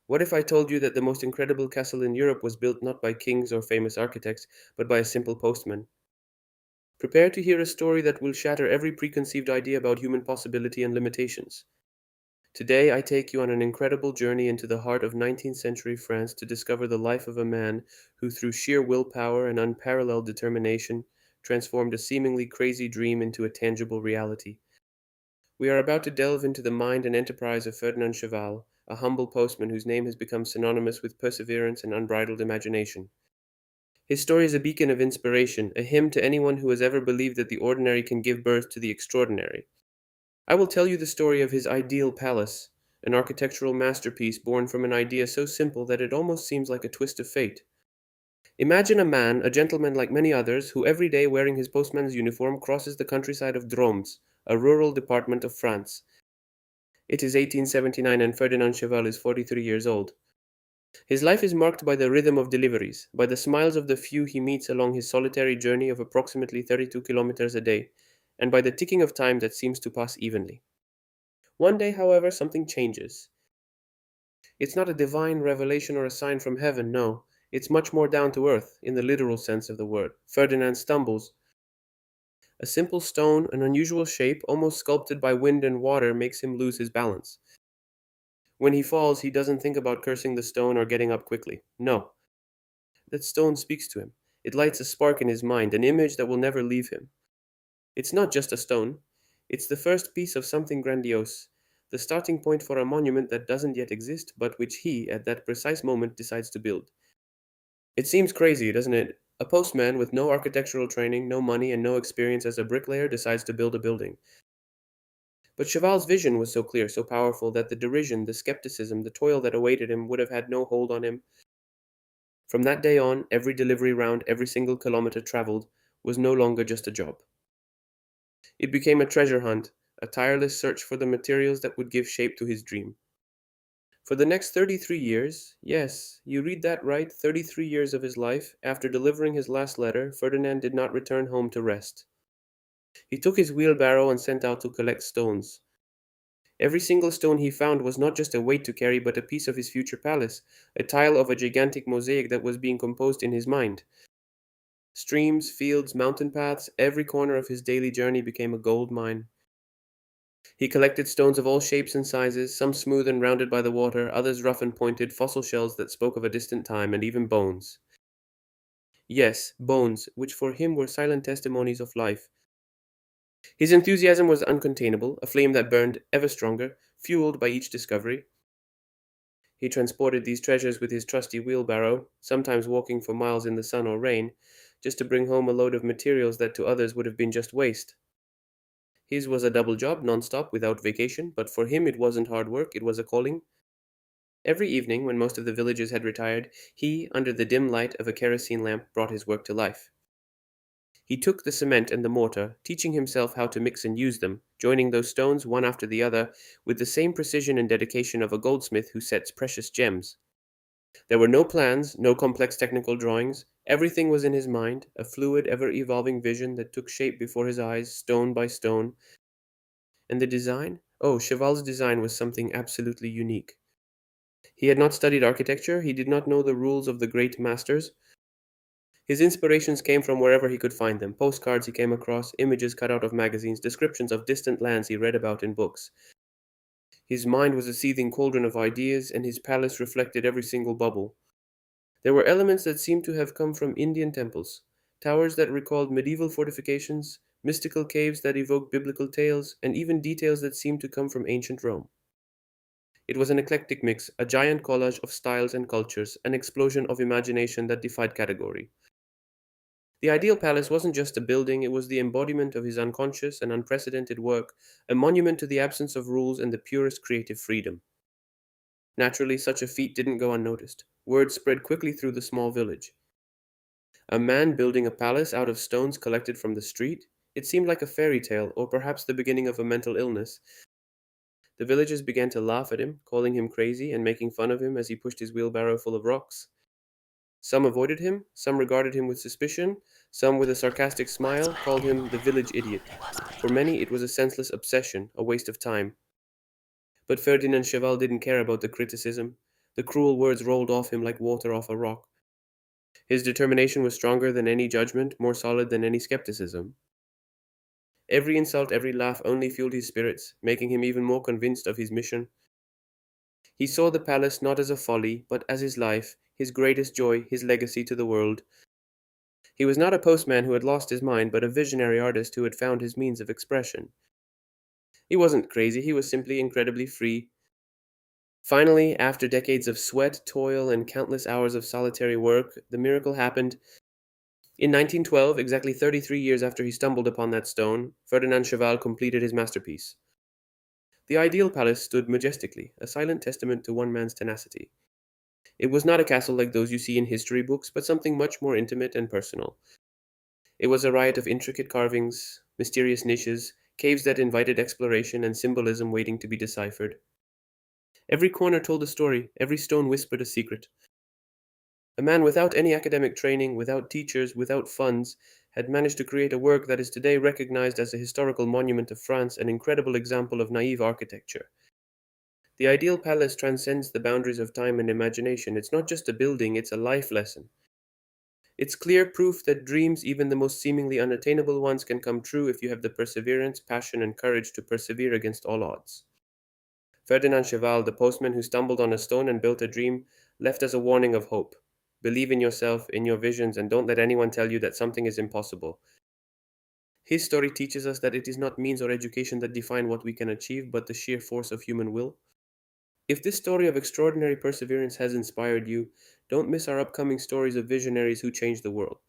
What if I told you that the most incredible castle in Europe was built not by kings or famous architects, but by a simple postman? Prepare to hear a story that will shatter every preconceived idea about human possibility and limitations. Today, I take you on an incredible journey into the heart of 19th century France to discover the life of a man who, through sheer willpower and unparalleled determination, transformed a seemingly crazy dream into a tangible reality. We are about to delve into the mind and enterprise of Ferdinand Cheval, a humble postman whose name has become synonymous with perseverance and unbridled imagination. His story is a beacon of inspiration, a hymn to anyone who has ever believed that the ordinary can give birth to the extraordinary. I will tell you the story of his ideal palace, an architectural masterpiece born from an idea so simple that it almost seems like a twist of fate. Imagine a man, a gentleman like many others, who every day wearing his postman's uniform crosses the countryside of Drômes, a rural department of France. It is 1879 and Ferdinand Cheval is 43 years old. His life is marked by the rhythm of deliveries, by the smiles of the few he meets along his solitary journey of approximately 32 kilometers a day, and by the ticking of time that seems to pass evenly. One day, however, something changes. It's not a divine revelation or a sign from heaven, no. It's much more down to earth, in the literal sense of the word. Ferdinand stumbles. A simple stone, an unusual shape, almost sculpted by wind and water, makes him lose his balance. When he falls, he doesn't think about cursing the stone or getting up quickly. No, that stone speaks to him. It lights a spark in his mind, an image that will never leave him. It's not just a stone, it's the first piece of something grandiose, the starting point for a monument that doesn't yet exist, but which he, at that precise moment, decides to build. It seems crazy, doesn't it? A postman with no architectural training, no money, and no experience as a bricklayer decides to build a building. But Cheval's vision was so clear, so powerful, that the derision, the skepticism, the toil that awaited him would have had no hold on him. From that day on, every delivery round, every single kilometer traveled, was no longer just a job. It became a treasure hunt, a tireless search for the materials that would give shape to his dream. For the next 33 years, yes, you read that right, 33 years of his life, after delivering his last letter, Ferdinand did not return home to rest. He took his wheelbarrow and set out to collect stones. Every single stone he found was not just a weight to carry, but a piece of his future palace, a tile of a gigantic mosaic that was being composed in his mind. Streams, fields, mountain paths, every corner of his daily journey became a gold mine. He collected stones of all shapes and sizes, some smooth and rounded by the water, others rough and pointed, fossil shells that spoke of a distant time, and even bones. Yes, bones, which for him were silent testimonies of life. His enthusiasm was uncontainable, a flame that burned ever stronger, fueled by each discovery. He transported these treasures with his trusty wheelbarrow, sometimes walking for miles in the sun or rain, just to bring home a load of materials that to others would have been just waste. His was a double job, non-stop, without vacation, but for him it wasn't hard work, it was a calling. Every evening, when most of the villagers had retired, he, under the dim light of a kerosene lamp, brought his work to life. He took the cement and the mortar, teaching himself how to mix and use them, joining those stones one after the other with the same precision and dedication of a goldsmith who sets precious gems. There were no plans, no complex technical drawings. Everything was in his mind, a fluid, ever-evolving vision that took shape before his eyes, stone by stone. And the design? Oh, Cheval's design was something absolutely unique. He had not studied architecture, he did not know the rules of the great masters. His inspirations came from wherever he could find them, postcards he came across, images cut out of magazines, descriptions of distant lands he read about in books. His mind was a seething cauldron of ideas, and his palace reflected every single bubble. There were elements that seemed to have come from Indian temples, towers that recalled medieval fortifications, mystical caves that evoked biblical tales, and even details that seemed to come from ancient Rome. It was an eclectic mix, a giant collage of styles and cultures, an explosion of imagination that defied category. The ideal palace wasn't just a building, it was the embodiment of his unconscious and unprecedented work, a monument to the absence of rules and the purest creative freedom. Naturally, such a feat didn't go unnoticed. Word spread quickly through the small village. A man building a palace out of stones collected from the street? It seemed like a fairy tale, or perhaps the beginning of a mental illness. The villagers began to laugh at him, calling him crazy and making fun of him as he pushed his wheelbarrow full of rocks. Some avoided him, some regarded him with suspicion, some with a sarcastic smile called him the village idiot. For many, it was a senseless obsession, a waste of time. But Ferdinand Cheval didn't care about the criticism. The cruel words rolled off him like water off a rock. His determination was stronger than any judgment, more solid than any skepticism. Every insult, every laugh only fueled his spirits, making him even more convinced of his mission. He saw the palace not as a folly, but as his life, his greatest joy, his legacy to the world. He was not a postman who had lost his mind, but a visionary artist who had found his means of expression. He wasn't crazy, he was simply incredibly free. Finally, after decades of sweat, toil, and countless hours of solitary work, the miracle happened. In 1912, exactly 33 years after he stumbled upon that stone, Ferdinand Cheval completed his masterpiece. The ideal palace stood majestically, a silent testament to one man's tenacity. It was not a castle like those you see in history books, but something much more intimate and personal. It was a riot of intricate carvings, mysterious niches, caves that invited exploration, and symbolism waiting to be deciphered. Every corner told a story, every stone whispered a secret. A man without any academic training, without teachers, without funds, had managed to create a work that is today recognized as a historical monument of France, an incredible example of naive architecture. The ideal palace transcends the boundaries of time and imagination. It's not just a building, it's a life lesson. It's clear proof that dreams, even the most seemingly unattainable ones, can come true if you have the perseverance, passion, and courage to persevere against all odds. Ferdinand Cheval, the postman who stumbled on a stone and built a dream, left as a warning of hope. Believe in yourself, in your visions, and don't let anyone tell you that something is impossible. His story teaches us that it is not means or education that define what we can achieve, but the sheer force of human will. If this story of extraordinary perseverance has inspired you, don't miss our upcoming stories of visionaries who changed the world.